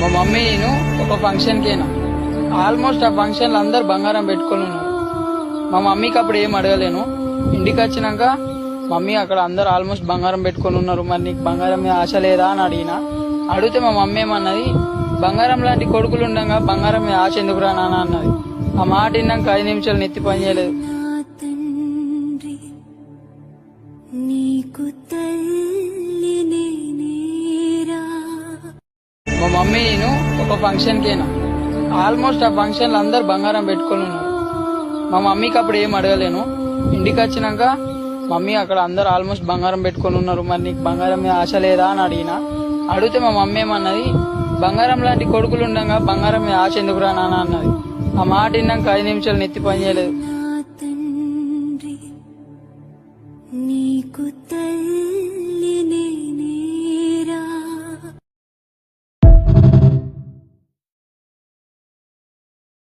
మా మమ్మీ నేను ఒక ఫంక్షన్కేనా ఆల్మోస్ట్ ఆ ఫంక్షన్లు అందరు బంగారం పెట్టుకొని ఉన్నారు. మా మమ్మీకి అప్పుడు ఏం అడగలేను. ఇంటికి వచ్చినాక మమ్మీ అక్కడ అందరు ఆల్మోస్ట్ బంగారం పెట్టుకొని ఉన్నారు, మరి నీకు బంగారం మీద ఆశ లేదా అని అడిగితే మా మమ్మీ ఏమన్నది, బంగారం లాంటి కొడుకులు ఉండగా బంగారం మీద ఆశ ఎందుకురా నాన్న అన్నది. ఆ మాట విన్నాక 5 నిమిషాలు నెత్తి పని చేయలేదు. మా మమ్మీ నేను ఒక ఫంక్షన్కేనా ఆల్మోస్ట్ ఆ ఫంక్షన్లు అందరు బంగారం పెట్టుకొని ఉన్నారు. మా మమ్మీకి అప్పుడు ఏం అడగలేను. ఇంటికి వచ్చినాక మమ్మీ అక్కడ అందరు ఆల్మోస్ట్ బంగారం పెట్టుకొని ఉన్నారు, మరి నీకు బంగారం మీద ఆశ లేదా అని అడిగితే మా మమ్మీ ఏమన్నది, బంగారం లాంటి కొడుకులు ఉండగా బంగారం మీద ఆశ ఎందుకురా నాన్న అన్నది. ఆ మాట విన్నాక 5 నిమిషాలు నెత్తి పని చేయలేదు.